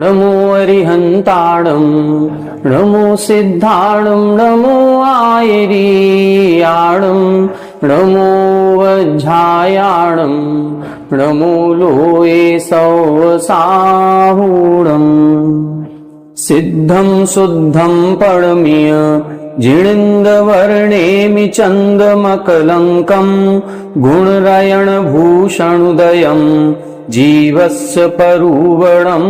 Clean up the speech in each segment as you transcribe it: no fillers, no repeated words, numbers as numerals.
नमो अरिहंताणं नमो सिद्धाणं नमो आयरीयाणं नमो वज्झायाणं नमो लोये सौसाहूणं सिद्धं शुद्धं परमीय जिणिन्दवर्णेमि चन्दमकलङ्कं गुणरयणभूषणोदयं जीवस्य परुवणं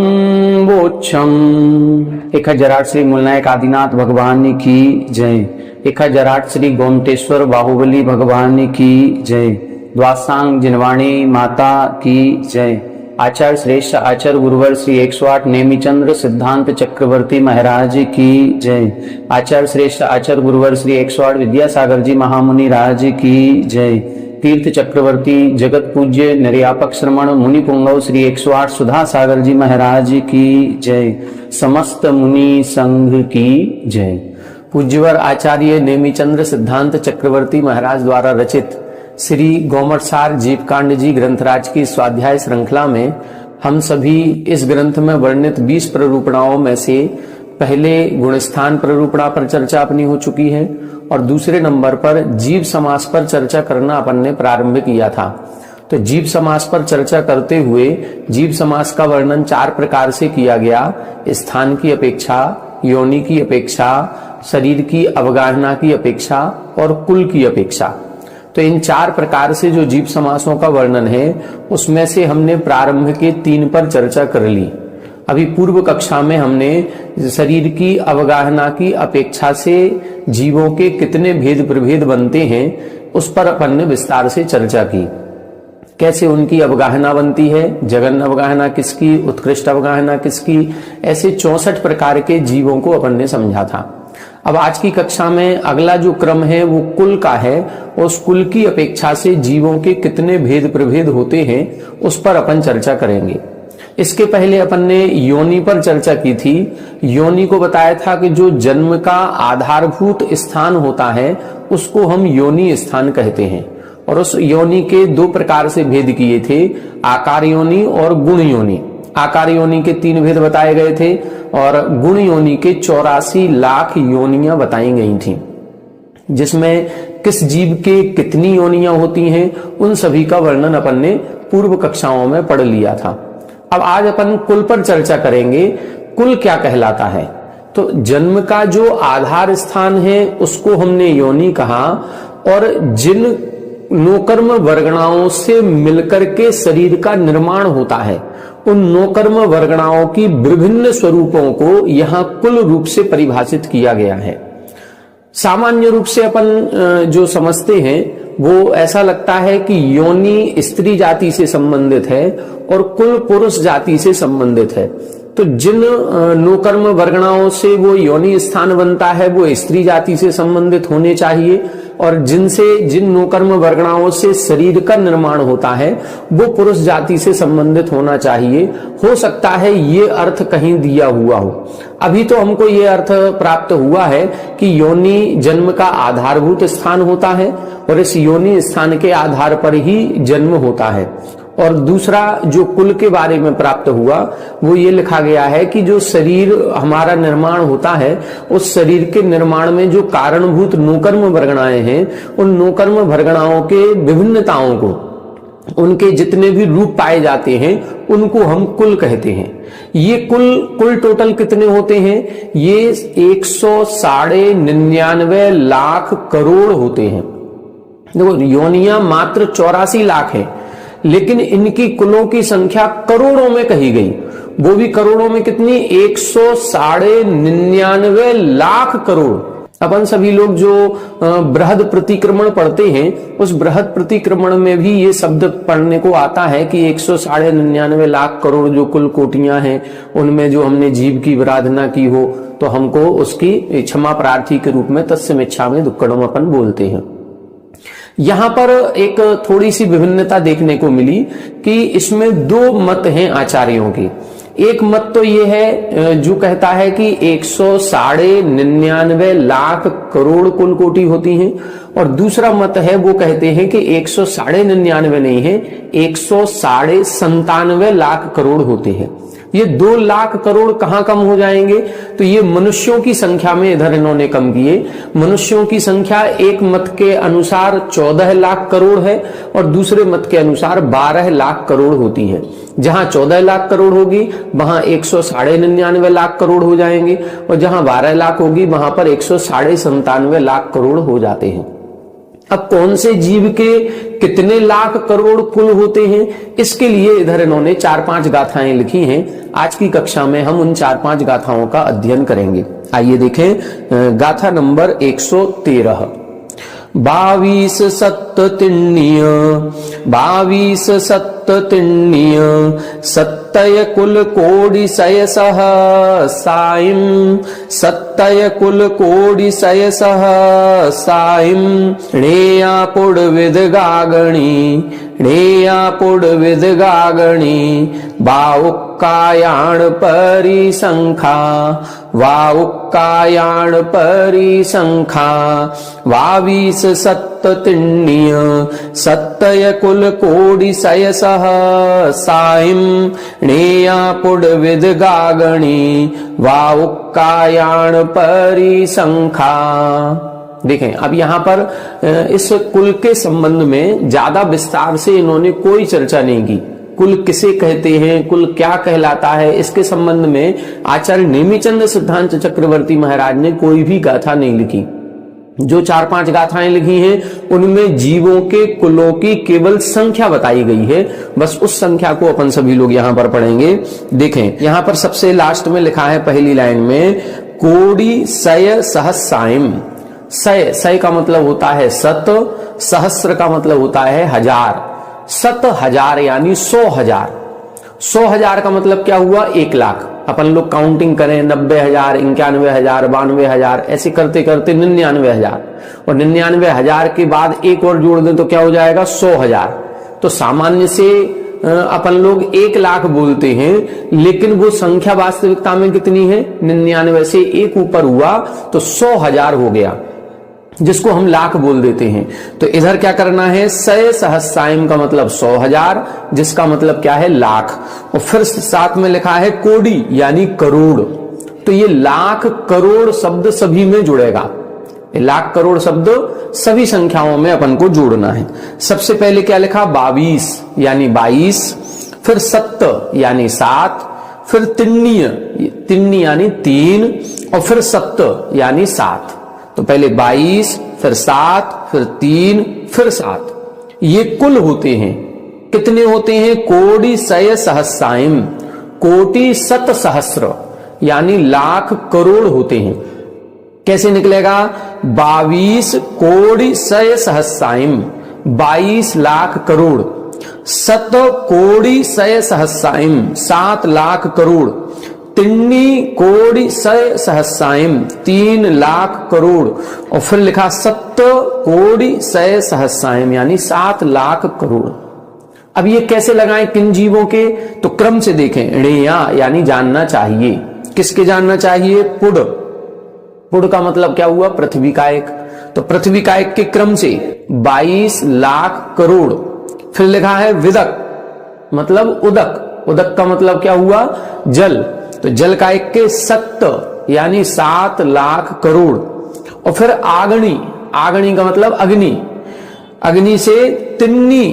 वोच्छम्। 1008 श्री मूलनायक आदिनाथ भगवान की जय। 1008 श्री गोमटेश्वर बाहुबली भगवान की जय। द्वासांग जिनवाणी माता की जय। आचार्य श्रेष्ठ आचार्य गुरुवर श्री 108 नेमिचंद्र सिद्धांत चक्रवर्ती महाराज की जय। आचार्य श्रेष्ठ आचार्य गुरुवर श्री 108 विद्यासागर जी महामुनि राज की जय। तीर्थ चक्रवर्ती जगत पूज्य निर्यापक श्रमण मुनि पुंगव श्री 108 सुधा सागर जी महाराज की जय। समस्त मुनि संघ की जय। पूज्यवर आचार्य नेमिचंद्र सिद्धांत चक्रवर्ती महाराज द्वारा रचित श्री गोमटसार जीवकांड जी ग्रंथराज की स्वाध्याय श्रृंखला में हम सभी इस ग्रंथ में वर्णित 20 प्ररूपणाओं में से पहले गुणस्थान प्ररूपणा पर चर्चा अपनी हो चुकी है और दूसरे नंबर पर जीव समास पर चर्चा करना अपन ने प्रारंभ किया था। तो जीव समास पर चर्चा करते हुए जीव समास का वर्णन 4 प्रकार से किया गया। स्थान की अपेक्षा, योनि की अपेक्षा, शरीर की अवगाहना की अपेक्षा और कुल की अपेक्षा। तो इन 4 प्रकार से जो जीव समासों का वर्णन है उसमें से हमने प्रारंभ के 3 पर चर्चा कर ली। अभी पूर्व कक्षा में हमने शरीर की अवगाहना की अपेक्षा से जीवों के कितने भेद प्रभेद बनते हैं उस पर अपन ने विस्तार से चर्चा की। कैसे उनकी अवगाहना बनती है, जगन अवगाहना किसकी, उत्कृष्ट अवगाहना किसकी, ऐसे 64 प्रकार के जीवों को अपन ने समझा था। अब आज की कक्षा में अगला जो क्रम है वो कुल का है। उस कुल की अपेक्षा से जीवों के कितने भेद प्रभेद होते हैं उस पर अपन चर्चा करेंगे। इसके पहले अपन ने योनि पर चर्चा की थी। योनि को बताया था कि जो जन्म का आधारभूत स्थान होता है उसको हम योनि स्थान कहते हैं और उस योनि के 2 प्रकार से भेद किए थे, आकार योनि और गुण योनि। आकार योनि के 3 भेद बताए गए थे और गुण योनि के 84 लाख योनियां बताई गई थी, जिसमें किस जीव के कितनी योनियां होती हैं उन सभी का वर्णन अपन ने पूर्व कक्षाओं में पढ़ लिया था। अब आज अपन कुल पर चर्चा करेंगे। कुल क्या कहलाता है? तो जन्म का जो आधार स्थान है उसको हमने योनि कहा और जिन नोकर्म वर्गणाओं से मिलकर के शरीर का निर्माण होता है उन नोकर्म वर्गणाओं की विभिन्न स्वरूपों को यहां कुल रूप से परिभाषित किया गया है। सामान्य रूप से अपन जो समझते हैं वो ऐसा लगता है कि योनि स्त्री जाति से संबंधित है और कुल पुरुष जाति से संबंधित है। तो जिन नोकर्म वर्गणाओं से वो योनि स्थान बनता है वो स्त्री जाति से संबंधित होने चाहिए और जिन नोकर्म वर्गणाओं से शरीर का निर्माण होता है वो पुरुष जाति से संबंधित होना चाहिए। हो सकता है ये अर्थ कहीं दिया हुआ हो। अभी तो हमको ये अर्थ प्राप्त हुआ है कि योनि जन्म का आधारभूत स्थान होता है और इस योनि स्थान के आधार पर ही जन्म होता है। और दूसरा जो कुल के बारे में प्राप्त हुआ वो ये लिखा गया है कि जो शरीर हमारा निर्माण होता है उस शरीर के निर्माण में जो कारणभूत नोकर्म वर्गणाएं हैं उन नोकर्म वर्गणाओं के विभिन्नताओं को, उनके जितने भी रूप पाए जाते हैं उनको हम कुल कहते हैं। ये कुल टोटल कितने होते हैं? ये 199 लाख करोड़ होते हैं। देखो योनियां मात्र 84 लाख है लेकिन इनकी कुलों की संख्या करोड़ों में कही गई। वो भी करोड़ों में कितनी? 199 लाख करोड़। अपन सभी लोग जो बृहद प्रतिक्रमण पढ़ते हैं उस बृहद प्रतिक्रमण में भी ये शब्द पढ़ने को आता है कि 199 लाख करोड़ जो कुल कोटियां हैं उनमें जो हमने जीव की आराधना की हो तो हमको उसकी क्षमा प्रार्थी के रूप में तस्मिच्छामि दुक्कडम अपन बोलते हैं। यहां पर एक थोड़ी सी विभिन्नता देखने को मिली कि इसमें 2 मत हैं आचार्यों के। एक मत तो ये है जो कहता है कि 199 लाख करोड़ कुल कोटि होती हैं और दूसरा मत है वो कहते हैं कि 199 नहीं है 197 लाख करोड़ होते हैं। ये 2 लाख करोड़ कहां कम हो जाएंगे? तो ये मनुष्यों की संख्या में इधर इन्होंने कम किए। मनुष्यों की संख्या एक मत के अनुसार 14 लाख करोड़ है और दूसरे मत के अनुसार 12 लाख करोड़ होती है। जहां 14 लाख करोड़ होगी वहां 199 लाख करोड़ हो जाएंगे और जहां 12 लाख होगी वहां पर 197 लाख करोड़ हो जाते हैं। अब कौन से जीव के कितने लाख करोड़ कुल होते हैं, इसके लिए इधर इन्होंने 4-5 गाथाएं लिखी हैं। आज की कक्षा में हम उन 4-5 गाथाओं का अध्ययन करेंगे। आइए देखें गाथा नंबर 113। 22 सत्ततिण्य 22 सत्ततिण्य सत्तय कुल कोडि सय सह साइम सत्तय कुल कोडि सय सह साइम णेया पुड विद गागणी णेया पुड विद गागणी बाउक्कायाण परिसंखा वाउक्कायाण परिसंखा 22 सत्ततिण्य सत्तय कुल कोडि सय सह साइम णेया पुड विद गागणी वाउक्कायाण परिसंखा। देखें, अब यहां पर इस कुल के संबंध में ज्यादा विस्तार से इन्होंने कोई चर्चा नहीं की। कुल किसे कहते हैं, कुल क्या कहलाता है, इसके संबंध में आचार्य नेमिचंद सिद्धांत चक्रवर्ती महाराज ने कोई भी गाथा नहीं लिखी। जो 4-5 गाथाएं लिखी हैं उनमें जीवों के कुलों की केवल संख्या बताई गई है। बस उस संख्या को अपन सभी लोग यहां पर पढ़ेंगे। देखें, यहां पर सबसे लास्ट में लिखा है पहली लाइन में कोडि सय सहस्राइम। सय, सय का मतलब होता है 7, सहस्र का मतलब होता है 1000। 7,000 यानी 100,000। 100,000 का मतलब क्या हुआ? 1 लाख। अपन लोग काउंटिंग करें 90,000, 91,000, 92,000, ऐसे करते करते 99,000 और 99,000 के बाद एक और जोड़ दें तो क्या हो जाएगा? 100,000। तो सामान्य से अपन लोग 1 लाख बोलते हैं, लेकिन वो संख्या वास्तविकता में कितनी है? 99 से एक ऊपर हुआ तो 100,000 हो गया, जिसको हम लाख बोल देते हैं। तो इधर क्या करना है? सय सहस्राइम का मतलब 100,000, जिसका मतलब क्या है? लाख। और फिर साथ में लिखा है कोडि यानी करोड़। तो ये लाख करोड़ शब्द सभी में जुड़ेगा। लाख करोड़ शब्द सभी संख्याओं में अपन को जोड़ना है। सबसे पहले क्या लिखा? 22 यानी 22, फिर सत्त यानी 7, फिर तिन्नी, तिन्नी यानी 3 और फिर सत्त यानी 7। तो पहले 22, फिर 7, फिर 3, फिर 7। ये कुल होते हैं। कितने होते हैं? कोडि सय सहस्राइम, कोटि शत सहस्र यानी लाख करोड़ होते हैं। कैसे निकलेगा? 22 कोडि सय सहस्राइम, 22 लाख करोड़। 7 कोडि सय सहस्राइम, 7 लाख करोड़। तिन्नी कोडि सय सहस्राइम, 3 लाख करोड़। और फिर लिखा सत्त कोडि सय सहस्राइम यानी 7 लाख करोड़। अब ये कैसे लगाएं किन जीवों के? तो क्रम से देखें। णेया यानी जानना चाहिए। किसके जानना चाहिए? पुड। पुड का मतलब क्या हुआ? पृथ्वी का एक। तो पृथ्वी का एक के क्रम से 22 लाख करोड़। फिर लिखा है विदक मतलब उदक। उदक का मतलब क्या हुआ? जल। तो जल का एक के सत्त यानी 7 लाख करोड़। और फिर आगणी, आगणी का मतलब अग्नि। अग्नि से तिन्नी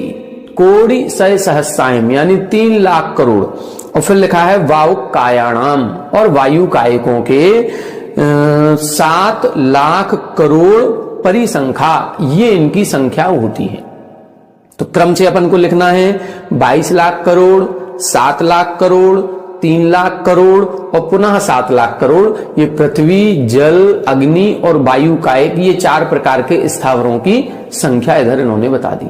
कोडि सय सहस्राइम यानी 3 लाख करोड़। और फिर लिखा है वायुकायाणाम, और वायु कायकों के 7 लाख करोड़ परिसंख्या, ये इनकी संख्या होती है। तो क्रम से अपन को लिखना है 22 लाख करोड़, 7 लाख करोड़, 3 लाख करोड़ और पुनः 7 लाख करोड़। ये पृथ्वी, जल, अग्नि और वायु कायक, ये 4 प्रकार के स्थावरों की संख्या इधर इन्होंने बता दी।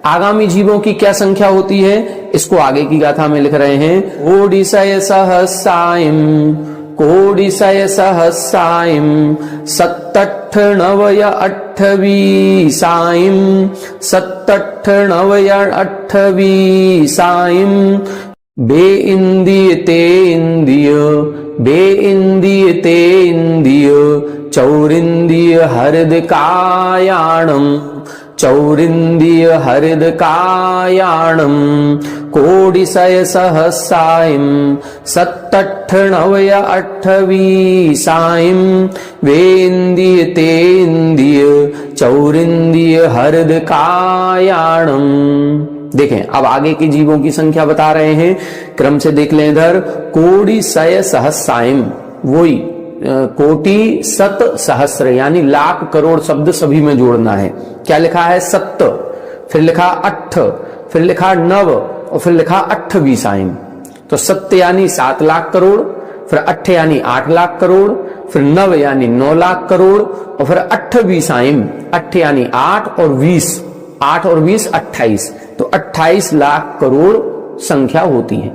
आगामी जीवों की क्या संख्या होती है, इसको आगे की गाथा में लिख रहे हैं। कोडिसय सहस्राइम, कोडिसय सहस्राइम, सत्तठ नवय अट्ठवी साइम, सत्तठ नवय अट्ठवी साइम, बे इंदिय ते इंदिय, बे इंदिय ते इंदिय, चौरिंदिय हृदकायाणम, चौरिन्द्रिय हरिद कायाणम कोडिशय सहसायम सत्तठनवय अठवी सायम वेन्द्रिय तेन्द्रिय चौरिन्द्रिय हरिद कायाणम। देखें अब आगे के जीवों की संख्या बता रहे हैं, क्रम से देख लें इधर। कोटि सय सहस्रायम, वही कोटि सत सहस्र यानी लाख करोड़ शब्द सभी में जोड़ना है। क्या लिखा है? सत्त, फिर लिखा अठ, फिर लिखा नव और फिर लिखा अठवी सायम। तो सत्य यानी 7 लाख करोड़, फिर अठ यानी 8 लाख करोड़, फिर नव यानी 9 लाख करोड़ और फिर अठवी सायम, अठ यानी 8 और 20, 8 और 20 28, तो 28 लाख करोड़ संख्या होती है।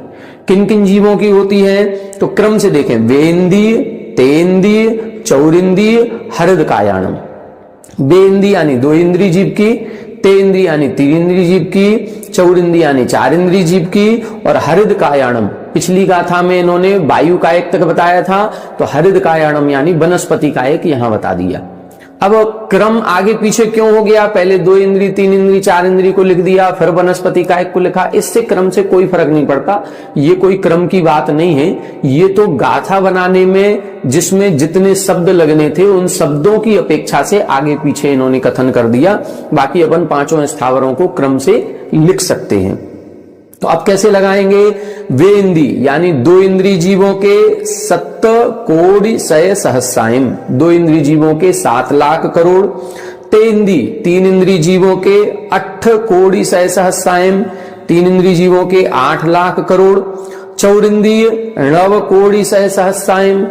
किन किन जीवों की होती है? तो क्रम से देखें। वेन्द्रिय, तेन्द्रिय, चौरिन्द्रिय, हरिद कायाणम। बेन्द्रिय यानी 2 इंद्रिय जीव की, तेन्द्रिय यानी 3 इंद्रिय जीव की, चौरिन्द्रिय यानी 4 इंद्रिय जीव की और हरिद कायाणम। पिछली गाथा में इन्होंने वायु कायक तक बताया था, तो हरिद कायाणम यानी वनस्पति कायक यहां बता दिया। अब क्रम आगे पीछे क्यों हो गया? पहले 2 इंद्रिय, 3 इंद्रिय, 4 इंद्रिय को लिख दिया, फिर वनस्पति कायक को लिखा। इससे क्रम से कोई फर्क नहीं पड़ता, ये कोई क्रम की बात नहीं है। ये तो गाथा बनाने में जिसमें जितने शब्द लगने थे उन शब्दों की अपेक्षा से आगे पीछे इन्होंने कथन कर दिया। बाकी अपन 5 स्थावरों को क्रम से लिख सकते हैं। तो अब कैसे लगाएंगे? वे इंद्रिय यानी 2 इंद्रिय जीवों के 7 कोटि सय सहस्रायम, 2 इंद्रिय जीवों के 7 लाख करोड़। तेन्द्रिय 3 इंद्रिय जीवों के 8 कोटि सय सहस्रायम, 3 इंद्रिय जीवों के 8 लाख करोड़। चौरिन्द्रिय 9 कोटि सय सहस्रायम,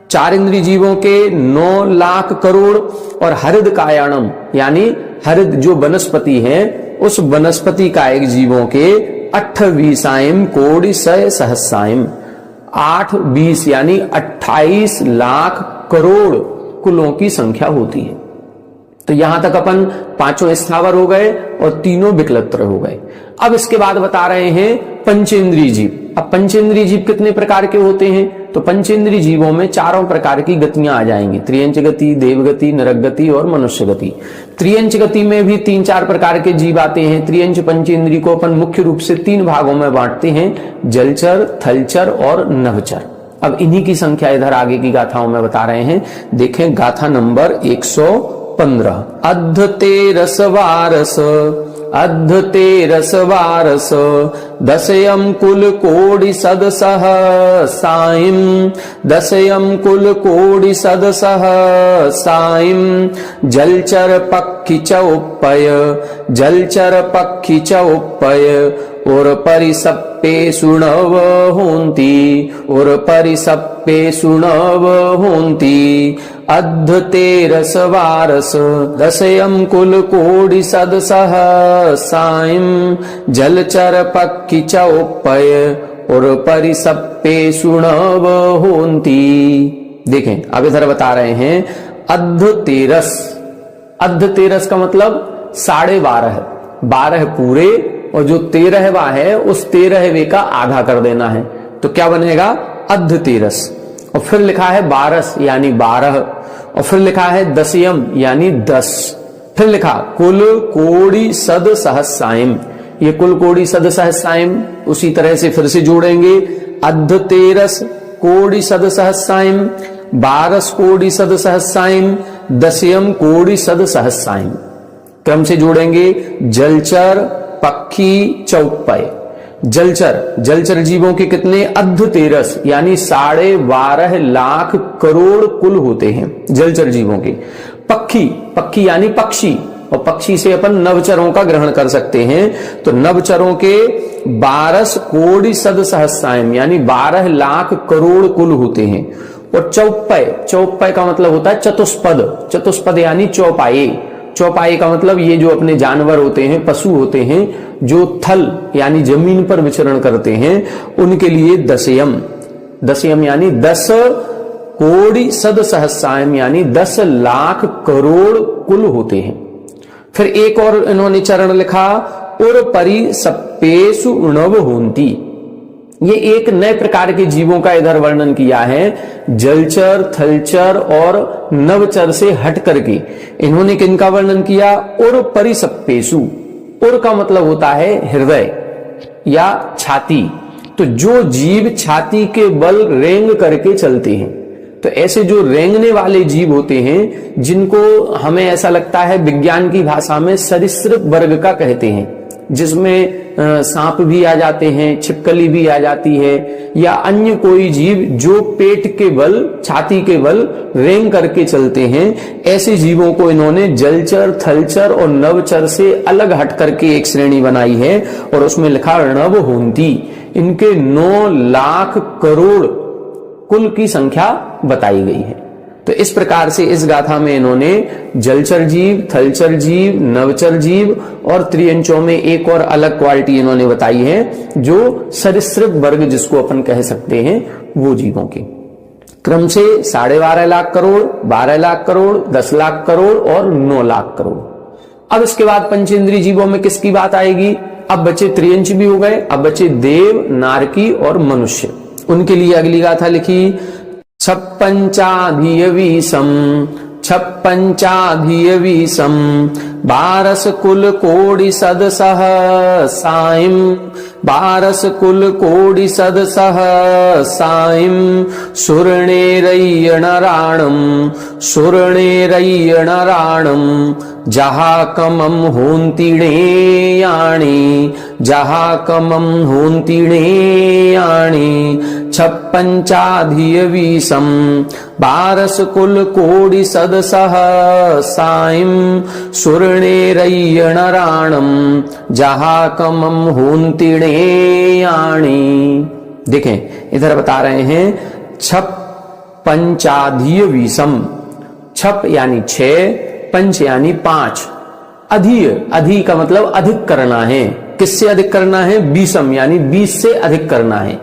4 इंद्रिय जीवों के 9 लाख करोड़। और हरिद कायाणम यानी हरिद जो वनस्पति है उस वनस्पति कायक जीवों के 8 सायम कोटि सय सहस्रायम, 8 20 यानी 28 लाख करोड़ कुलों की संख्या होती है। तो यहां तक अपन 5 स्थावर हो गए और 3 विकलत्र हो गए। अब इसके बाद बता रहे हैं पंचेंद्रिय जीव। अब पंचेंद्रिय जीव कितने प्रकार के होते हैं? तो पंचेंद्रिय जीवों में 4 प्रकार की गतियां आ जाएंगी, त्रियंच गति, देवगति, नरक गति और मनुष्य गति। त्रियंच गति में भी 3-4 प्रकार के जीव आते हैं। त्रियंच पंचेंद्रिय को अपन मुख्य रूप से 3 भागों में बांटते हैं, जलचर, थलचर और नभचर। अब इन्हीं की संख्या इधर आगे की गाथाओं में बता रहे हैं। देखें गाथा नंबर 115। अद्ध तेरस वारस, अद्ध तेरस वारस, दशयम कुल कोटि सदसह सायम, दशयम कुल कोटि सदसह सायम। जलचर पक्षी चौपय, जलचर पक्षी चौपय, और परिसप्पे सुणव होंती, और परिसप्पे सुणव होंती। अद्ध तेरस वारस, दशयम कुल कोटि सदसह सायम। जलचर पक्षी चौपय, और परिसप्पे सुणव होंती। देखें अब इधर बता रहे हैं अद्ध तेरस। अद्ध तेरस का मतलब 12.5, 12 पूरे और जो 13वां है उस 13वें का आधा कर देना है, तो क्या बनेगा? अद्ध तेरस। और फिर लिखा है 12 यानी 12, और फिर लिखा है दशयम यानी 10, फिर लिखा कुल कोटि सद सहस्रायम, ये कुल कोटि सद सहस्रायम। उसी तरह से फिर से जोड़ेंगे, अद्ध तेरस कोटि सद सहस्रायम, 12 कोटि सद सहस्रायम, दशयम कोटि सद सहस्रायम। क्रम से जोड़ेंगे, जलचर पक्षी चौपय। जलचर, जलचर जीवों के कितने? अद्ध तेरस यानी 12.5 लाख करोड़ कुल होते हैं जलचर जीवों के। पक्षी, पक्षी यानी पक्षी, और पक्षी से अपन नवचरों का ग्रहण कर सकते हैं, तो नवचरों के 12 कोटि सद सहस्रायम यानी 12 लाख करोड़ कुल होते हैं। और चौपय, चौपय का मतलब होता है चतुष्पद, चतुष्पद यानी चौपाई। चौपाई का मतलब ये जो अपने जानवर होते हैं, पशु होते हैं जो थल यानी जमीन पर विचरण करते हैं, उनके लिए दशयम, दशयम यानी 10 कोटि सद सहस्रायम यानी 10 लाख करोड़ कुल होते हैं। फिर एक और इन्होंने चरण लिखा, और परिसप्पेषु णव होंती। ये एक नए प्रकार के जीवों का इधर वर्णन किया है। जलचर, थलचर और नवचर से हट करके इन्होंने किनका वर्णन किया? उर परिसप्पेषु। उर का मतलब होता है हृदय या छाती। तो जो जीव छाती के बल रेंग करके चलते हैं, तो ऐसे जो रेंगने वाले जीव होते हैं, जिनको हमें ऐसा लगता है विज्ञान की भाषा में सरीसृप वर्ग का कहते हैं, जिसमें सांप भी आ जाते हैं, छिपकली भी आ जाती है, या अन्य कोई जीव जो पेट के बल, छाती के बल रेंग करके चलते हैं, ऐसे जीवों को इन्होंने जलचर, थलचर और नवचर से अलग हट करके एक श्रेणी बनाई है और उसमें लिखा नवहोंती। इनके 9 लाख करोड़ कुल की संख्या बताई गई है। तो इस प्रकार से इस गाथा में इन्होंने जलचर जीव, थलचर जीव, नवचर जीव और त्रियंचों में एक और अलग क्वालिटी इन्होंने बताई है, जो सरीसृप वर्ग जिसको अपन कह सकते हैं, वो जीवों की क्रम से 12.5 लाख करोड़, 12 लाख करोड़, 10 लाख करोड़ और 9 लाख करोड़। अब इसके बाद पंचेंद्रीय जीवों में किसकी बात आएगी? अब बचे त्रियंच भी हो गए, अब बचे देव, नारकी और मनुष्य। उनके लिए अगली गाथा लिखी, छप्पंचाधियवीसम, छप्पंचाधियवीसम, 12 कुल कोटि सदसह साइम, 12 कुल कोटि सदसह साइम, सुर्णेरय्यणराणम, सुर्णेरय्यणराणम, जहाकमं होन्तिणेयाणि, जहाकमं होन्तिणेयाणि, छप्पंचाधियवीसम, 12 कुल कोटि सदसह साइम, सुर्णेरय्यणराणम, जहाकमं होन्तिणेयाणि। देखें इधर बता रहे हैं छप पंचाधियवीसम। छप यानी 6, पंच यानी 5, अधिय, अधि का मतलब अधिक करना है। किससे अधिक करना है? बीसम यानी 20 से अधिक करना है।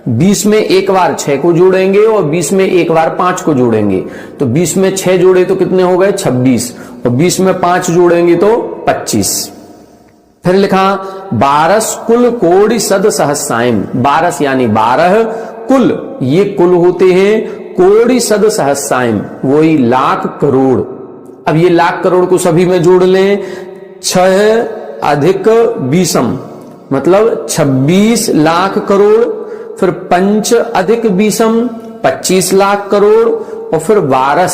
20 में एक बार 6 को जोड़ेंगे और 20 में एक बार 5 को जोड़ेंगे, तो 20 में 6 जोड़े तो कितने हो गए? 26, और 20 में 5 जोड़ेंगे तो 25। फिर लिखा 12 कुल कोटि सद सहस्रायम। 12 यानी 12, कुल ये कुल होते हैं, कोटि सद सहस्रायम वही लाख करोड़। अब ये लाख करोड़ को सभी में जोड़ लें, 6 अधिक 20 मतलब 26 लाख करोड़, फिर 5 अधिक 20 25 लाख करोड़, और फिर 12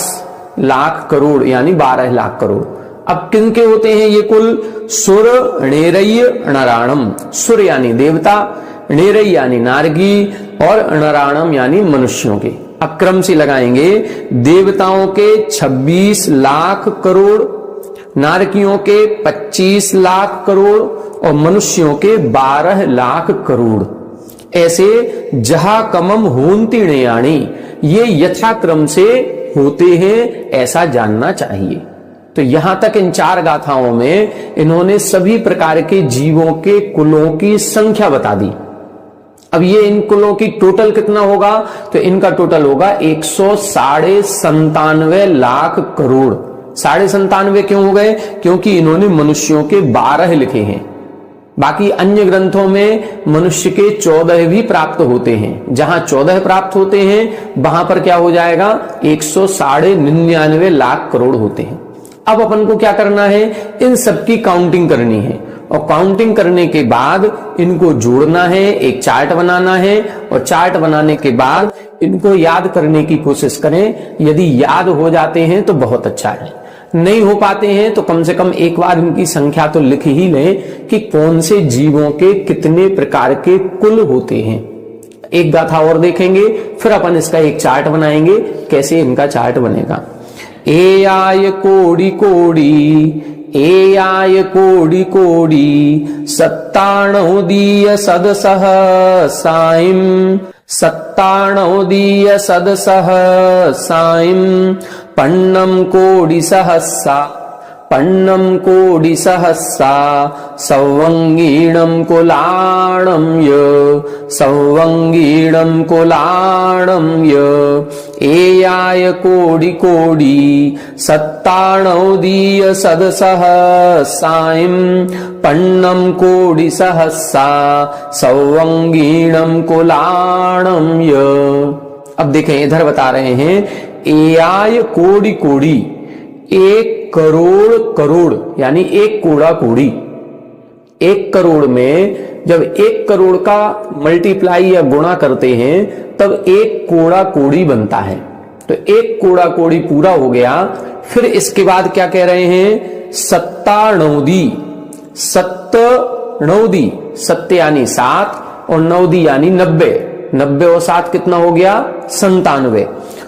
लाख करोड़ यानी 12 लाख करोड़। अब किनके होते हैं ये कुल? सुर, णेरय्य, णराणम। सुर यानी देवता, णेरय्य यानी नारगी और णराणम यानी मनुष्यों के। अब क्रम से लगाएंगे, देवताओं के 26 लाख करोड़, नारकियों के 25 लाख करोड़ और मनुष्यों के 12 लाख करोड़। ऐसे जहा कमम होन्तिणेयाणि, ये यथाक्रम से होते हैं, ऐसा जानना चाहिए। तो यहां तक इन 4 गाथाओं में इन्होंने सभी प्रकार के जीवों के कुलों की संख्या बता दी। अब ये इन कुलों की टोटल कितना होगा? तो इनका टोटल होगा 197 लाख करोड़। 97 क्यों हो गए? क्योंकि इन्होंने मनुष्यों के 12 लिखे हैं। बाकी अन्य ग्रंथों में मनुष्य के 14 भी प्राप्त होते हैं। जहां 14 प्राप्त होते हैं वहां पर क्या हो जाएगा? 199 लाख करोड़ होते हैं। अब अपन को क्या करना है? इन सबकी काउंटिंग करनी है, और काउंटिंग करने के बाद इनको जोड़ना है, एक चार्ट बनाना है, और चार्ट बनाने के बाद इनको याद करने की कोशिश करें। यदि याद हो जाते हैं तो बहुत अच्छा है, नहीं हो पाते हैं तो कम से कम एक बार इनकी संख्या तो लिख ही लें कि कौन से जीवों के कितने प्रकार के कुल होते हैं। एक गाथा और देखेंगे, फिर अपन इसका एक चार्ट बनाएंगे, कैसे इनका चार्ट बनेगा। ए आय कोडि कोडि, ए आय कोडि कोडि, 97 सदसह साइम, 97 सदसह साइम, पन्नम कोडि सहस्सा, पन्नम कोडि सहस्सा, सवंगीणम कुलाणम य, सवंगीणम कुलाणम य, एयाय कोडि कोडि, 97 सदसह साइम, पन्नम कोटि सहस्सा सौवंगीणम कुलाणम य। अब देखें इधर बता रहे हैं एआय कोटि कोटि, 1 करोड़ करोड़ यानी 1 कोड़ा कोड़ी। 1 करोड़ में जब 1 करोड़ का मल्टीप्लाई या गुणा करते हैं तब 1 कोड़ा कोड़ी बनता है। तो 1 कोड़ा कोड़ी पूरा हो गया। फिर इसके बाद क्या कह रहे हैं, सत्ताणौदी। सत्तनौदी, सत्य यानी 7 और नौदी यानी 90। 90 और 7 कितना हो गया, 97।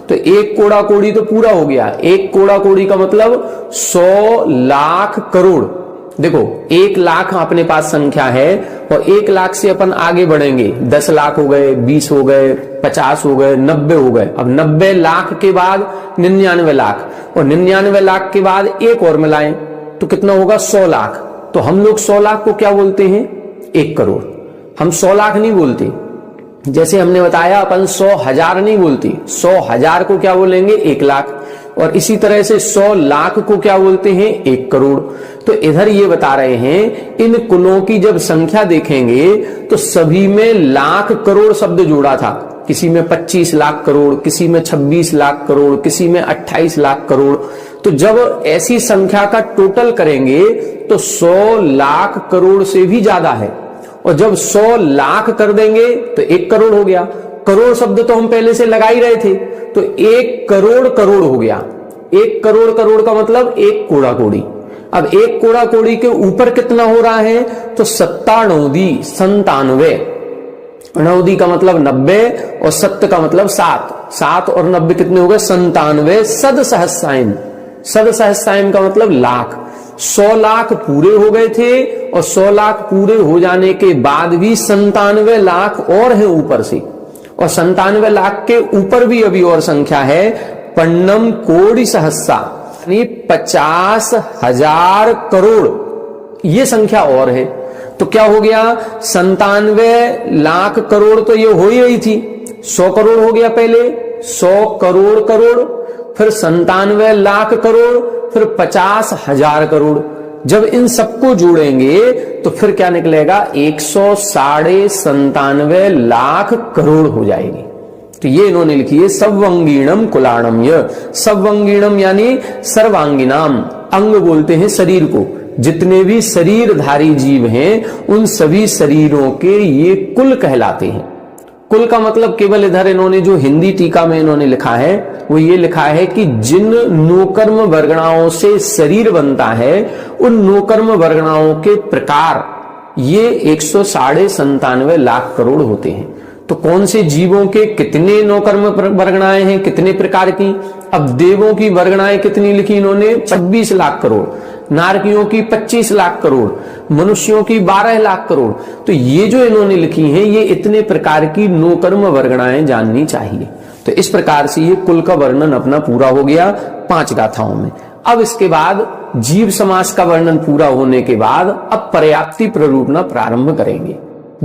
तो 1 कोड़ा कोड़ी तो पूरा हो गया। 1 कोड़ा कोड़ी का मतलब 100 लाख करोड़। देखो 1 लाख अपने पास संख्या है और 1 लाख से अपन आगे बढ़ेंगे। 10 लाख हो गए, 20 हो गए, 50 हो गए, 90 हो गए। अब 90 लाख के बाद 99 लाख और 99 लाख के बाद एक और मिलाएं तो कितना होगा, 100 लाख। तो हम लोग 100 लाख को क्या बोलते हैं, 1 करोड़। हम 100 लाख नहीं बोलते। जैसे हमने बताया अपन 100,000 नहीं बोलती। 100,000 को क्या बोलेंगे, 1 लाख। और इसी तरह से 100 लाख को क्या बोलते हैं, 1 करोड़। तो इधर ये बता रहे हैं इन कुलों की जब संख्या देखेंगे तो सभी में लाख करोड़ शब्द जोड़ा था। किसी में 25 लाख करोड़, किसी में 26 लाख करोड़, किसी में 28 लाख करोड़। तो जब ऐसी संख्या का टोटल करेंगे तो 100 लाख करोड़ से भी ज्यादा है। और जब 100 लाख कर देंगे तो 1 करोड़ हो गया। करोड़ शब्द तो हम पहले से लगा ही रहे थे, तो 1 करोड़ करोड़ हो गया। 1 करोड़ करोड़ का मतलब 1 कोड़ा कोड़ी। अब 1 कोड़ा कोड़ी के ऊपर कितना हो रहा है, तो 97, 97। नौदी का मतलब 90 और सत्य का मतलब 7। 7 और 90 कितने हो गए, 97 सद सहस्रायन। सद सहस्रायन का मतलब लाख। 100 लाख पूरे हो गए थे और 100 लाख पूरे हो जाने के बाद भी 97 लाख और है ऊपर से। और 97 लाख के ऊपर भी अभी और संख्या है, पन्नम कोटि सहस्सा यानी 50,000 करोड़, ये संख्या और है। तो क्या हो गया, 97 लाख करोड़ तो ये हो ही रही थी। 100 करोड़ हो गया पहले, 100 करोड़ करोड़, फिर 97 लाख करोड़, फिर 50,000 करोड़। जब इन सबको जोड़ेंगे तो फिर क्या निकलेगा, 197 लाख करोड़ हो जाएगी। तो ये इन्होंने लिखी है सवंगीणम कुलाणम। यह सवंगीणम यानी सर्वांगिनाम, अंग बोलते हैं शरीर को। जितने भी शरीरधारी जीव हैं उन सभी शरीरों के ये कुल कहलाते हैं। कुल का मतलब केवल इधर इन्होंने जो हिंदी टीका में इन्होंने लिखा है वो ये लिखा है कि जिन नोकर्म वर्गणाओं से शरीर बनता है उन नोकर्म वर्गणाओं के प्रकार ये 197 लाख करोड़ होते हैं। तो कौन से जीवों के कितने नौकर्म वर्गणाएं हैं, कितने प्रकार की। अब देवों की वर्गणाएं कितनी लिखी इन्होंने, 26 लाख करोड़। नारकियों की 25 लाख करोड़, मनुष्यों की 12 लाख करोड़। तो ये जो इन्होंने लिखी हैं ये इतने प्रकार की नौकर्म वर्गणाएं जाननी चाहिए। तो इस प्रकार से ये कुल का वर्णन अपना पूरा हो गया 5 गाथाओं में। अब इसके बाद जीव समास का वर्णन पूरा होने के बाद अब पर्याप्ति प्ररूपणा प्रारंभ करेंगे।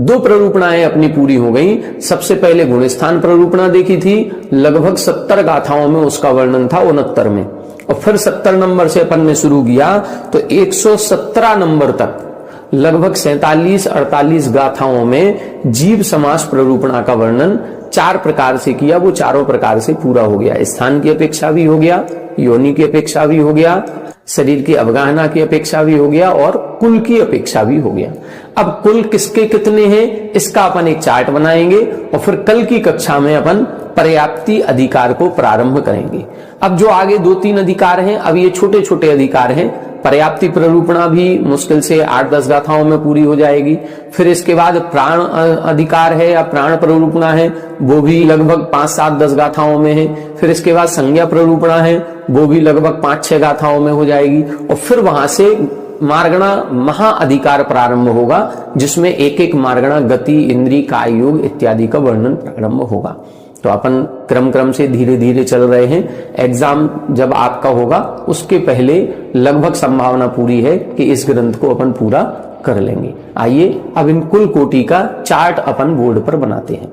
2 प्ररूपणाएं अपनी पूरी हो गई। सबसे पहले गुणस्थान प्ररूपणा देखी थी, लगभग 70 गाथाओं में उसका वर्णन था 69 में। और फिर 70 नंबर से अपन ने शुरू किया तो 117 नंबर तक लगभग 47-48 गाथाओं में जीव समास प्ररूपणा का वर्णन 4 प्रकार से किया। वो चारों प्रकार से पूरा हो गया। स्थान की अपेक्षा भी हो गया, योनि की अपेक्षा भी हो गया, शरीर की अवगाहना की अपेक्षा भी हो गया और कुल की अपेक्षा भी हो गया। अब कुल किसके कितने हैं इसका अपन एक चार्ट बनाएंगे और फिर कल की कक्षा में अपन पर्याप्ति अधिकार को प्रारंभ करेंगे। अब जो आगे 2-3 अधिकार हैं, अब ये छोटे छोटे अधिकार हैं। पर्याप्ति प्ररूपणा भी मुश्किल से 8-10 गाथाओं में पूरी हो जाएगी। फिर इसके बाद प्राण अधिकार है या प्राण प्ररूपणा है, वो भी लगभग 5-7-10 गाथाओं में है। फिर इसके बाद संज्ञा प्ररूपणा है, वो भी लगभग 5-6 गाथाओं में हो जाएगी। और फिर वहां से मार्गणा महाअधिकार प्रारंभ होगा, जिसमें एक एक मार्गणा गति, इंद्री, काय योग इत्यादि का वर्णन प्रारंभ होगा। तो अपन क्रम से धीरे धीरे चल रहे हैं। एग्जाम जब आपका होगा उसके पहले लगभग संभावना पूरी है कि इस ग्रंथ को अपन पूरा कर लेंगे। आइए अब इन कुल कोटि का चार्ट अपन बोर्ड पर बनाते हैं।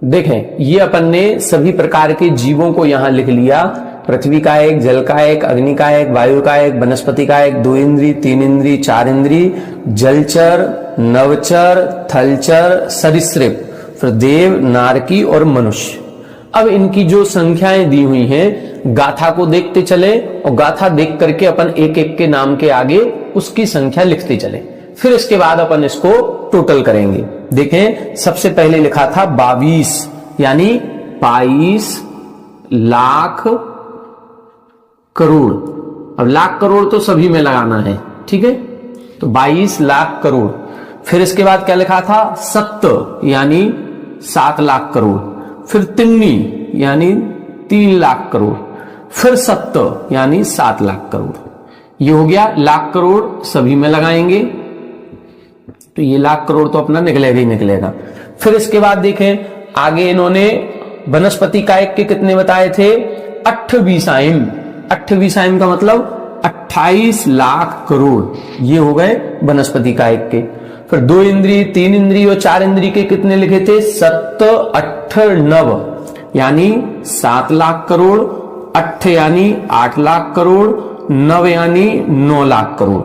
देखें, ये अपन ने सभी प्रकार के जीवों को यहां लिख लिया। पृथ्वी का एक, जल का एक, अग्नि का एक, वायु का एक, वनस्पति का एक, 2 इंद्री, 3 इंद्री, 4 इंद्री, जलचर, नवचर, थलचर, सरीसृप, फिर देव, नारकी और मनुष्य। अब इनकी जो संख्याएं दी हुई हैं, गाथा को देखते चले और गाथा देख करके अपन एक एक के नाम के आगे उसकी संख्या लिखते चले, फिर इसके बाद अपन इसको टोटल करेंगे। देखें, सबसे पहले लिखा था 22, यानी 22 लाख करोड़। अब लाख करोड़ तो सभी में लगाना है, ठीक है, तो 22 लाख करोड़। फिर इसके बाद क्या लिखा था? 7 यानी 7 लाख करोड़। फिर तिन्नी यानी 3 लाख करोड़। फिर 7 यानी 7 लाख करोड़। ये हो गया लाख करोड़, सभी में लगाएंगे तो ये लाख करोड़ तो अपना निकलेगा ही निकलेगा। फिर इसके बाद देखें, आगे इन्होंने वनस्पति कायक के कितने बताए थे? 28 28 का मतलब 28 लाख करोड़, ये हो गए वनस्पति कायक के। फिर 2 इंद्री, 3 इंद्री और 4 इंद्री के कितने लिखे थे? 7, 8, 9 यानी 7 लाख करोड़, 8 यानी 8 लाख करोड़, 9 यानी 9 लाख करोड़।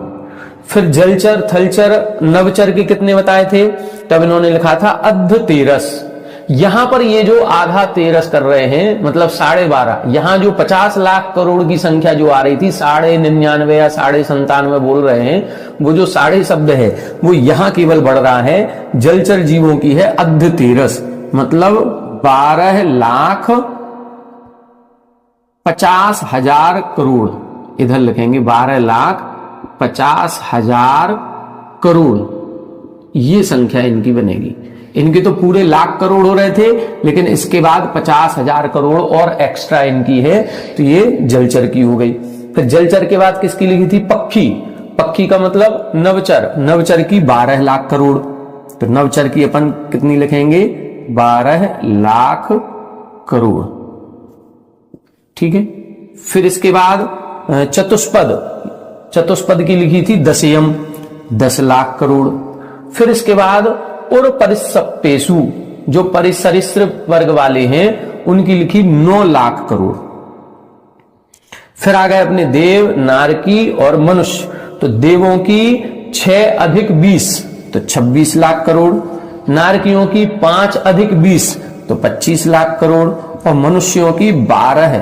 फिर जलचर, थलचर, नवचर के कितने बताए थे? तब इन्होंने लिखा था अर्ध तेरस। यहां पर ये जो आधा तेरस कर रहे हैं, मतलब 12.5, यहां जो 50 लाख करोड़ की संख्या जो आ रही थी, 99.5 या 97.5 बोल रहे हैं, वो जो साढ़े शब्द है वो यहां केवल बढ़ रहा है। जलचर जीवों की है अर्ध तेरस, मतलब 12,50,000 करोड़। इधर लिखेंगे 12,50,000 करोड़, ये संख्या इनकी बनेगी। इनके तो पूरे लाख करोड़ हो रहे थे, लेकिन इसके बाद 50,000 करोड़ और एक्स्ट्रा इनकी है, तो ये जलचर की हो गई। फिर जलचर के बाद किसकी लिखी थी? पक्षी। पक्षी का मतलब नवचर, नवचर की 12 लाख करोड़। तो नवचर की अपन कितनी लिखेंगे? 12 लाख करोड़, ठीक है। फिर इसके बाद चतुष्पद, चतुष्पद की लिखी थी दशयम, 10 लाख करोड़। फिर इसके बाद और परिसप्पेशु, जो परिसरीसृप वर्ग वाले हैं, उनकी लिखी 9 लाख करोड़। फिर आ गए अपने देव, नारकी और मनुष्य। तो देवों की 6 अधिक 20 तो 26 लाख करोड़, नारकियों की 5 अधिक 20 तो 25 लाख करोड़, और मनुष्यों की 12 है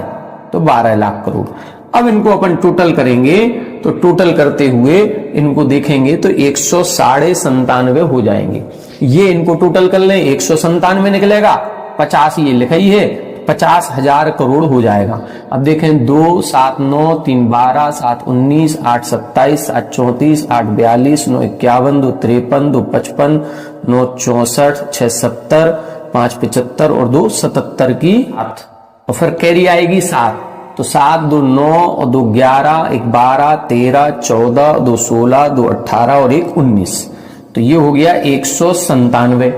तो 12 लाख करोड़। अब इनको अपन टोटल करेंगे, तो टोटल करते हुए इनको देखेंगे तो 197 हो जाएंगे। ये इनको टोटल कर लें, 197 निकलेगा, 50 ये लिखा ही है, 50,000 करोड़ हो जाएगा। अब देखें 2, 7, 9, 3, 12, 7, 19, 8, 27, 7, 34, 8, 42, 9, 51, 2, 53, 2, 55, 9, 64, 6, 70, 5, 75 और 2, 77 की 8। और फिर कैरी आएगी 7, तो 7, 2, 9 और 2, 11, 1, 12, 13, 14, 2, 16, 2, 18 और 1, 19। तो ये हो गया 197।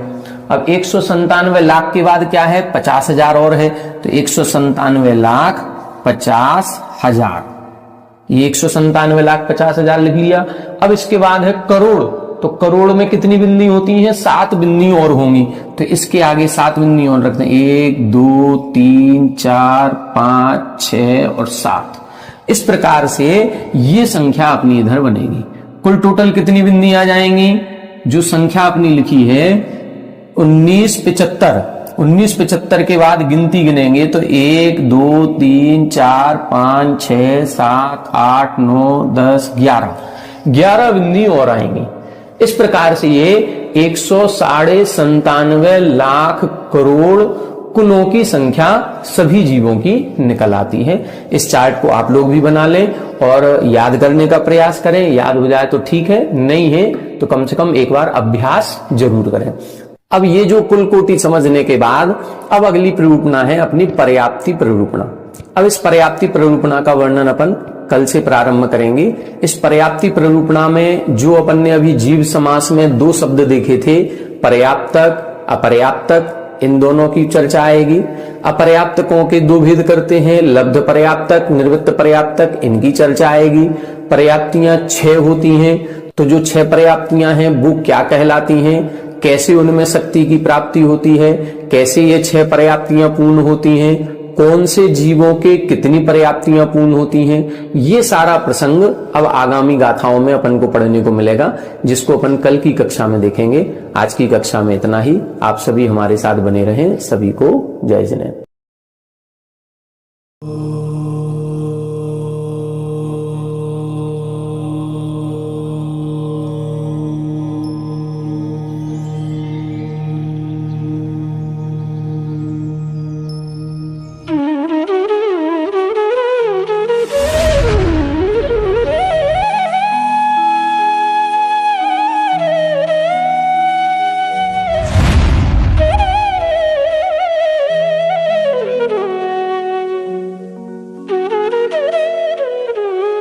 अब 197 लाख के बाद क्या है? 50,000 और है, तो 197 लाख 50,000। ये 197 लाख 50,000 लिख लिया। अब इसके बाद है करोड़, तो करोड़ में कितनी बिंदी होती हैं? 7 बिंदी और होंगी, तो इसके आगे 7 बिंदी और रखते हैं, 1, 2, 3, 4, 5, 6 और 7। इस प्रकार से ये संख्या अपनी इधर बनेगी। कुल टोटल कितनी बिंदी आ जाएंगी? जो संख्या अपनी लिखी है 1975, 1975 के बाद गिनती गिनेंगे तो 1, 2, 3, 4, 5, 6, 7, 8, 9, 10, 11 बिंदी और आएंगी। इस प्रकार से ये 197 लाख करोड़ कुलों की संख्या सभी जीवों की निकल आती है। इस चार्ट को आप लोग भी बना लें और याद करने का प्रयास करें। याद हो जाए तो ठीक है, नहीं है तो कम से कम एक बार अभ्यास जरूर करें। अब ये जो कुल कोटि समझने के बाद अब अगली प्ररूपणा है अपनी पर्याप्ति प्ररूपणा। अब इस पर्याप्ति प्ररूपणा का वर्णन अपन कल से प्रारंभ करेंगे। इस पर्याप्ति प्ररूपणा में जो अपन ने अभी जीव समास में 2 शब्द देखे थे, पर्याप्तक, अपर्याप्तक, इन दोनों की चर्चा आएगी। अपर्याप्तकों के 2 भेद करते हैं, लब्ध पर्याप्तक, निर्वृत्त पर्याप्तक, इनकी चर्चा आएगी। पर्याप्तियां 6 होती हैं, तो जो 6 पर्याप्तियां हैं वो क्या कहलाती हैं, कैसे उनमें शक्ति की प्राप्ति होती है, कैसे ये 6 पर्याप्तियां पूर्ण होती हैं, कौन से जीवों के कितनी पर्याप्तियां पूर्ण होती हैं, ये सारा प्रसंग अब आगामी गाथाओं में अपन को पढ़ने को मिलेगा, जिसको अपन कल की कक्षा में देखेंगे। आज की कक्षा में इतना ही। आप सभी हमारे साथ बने रहें। सभी को जय जिनेन्द्र।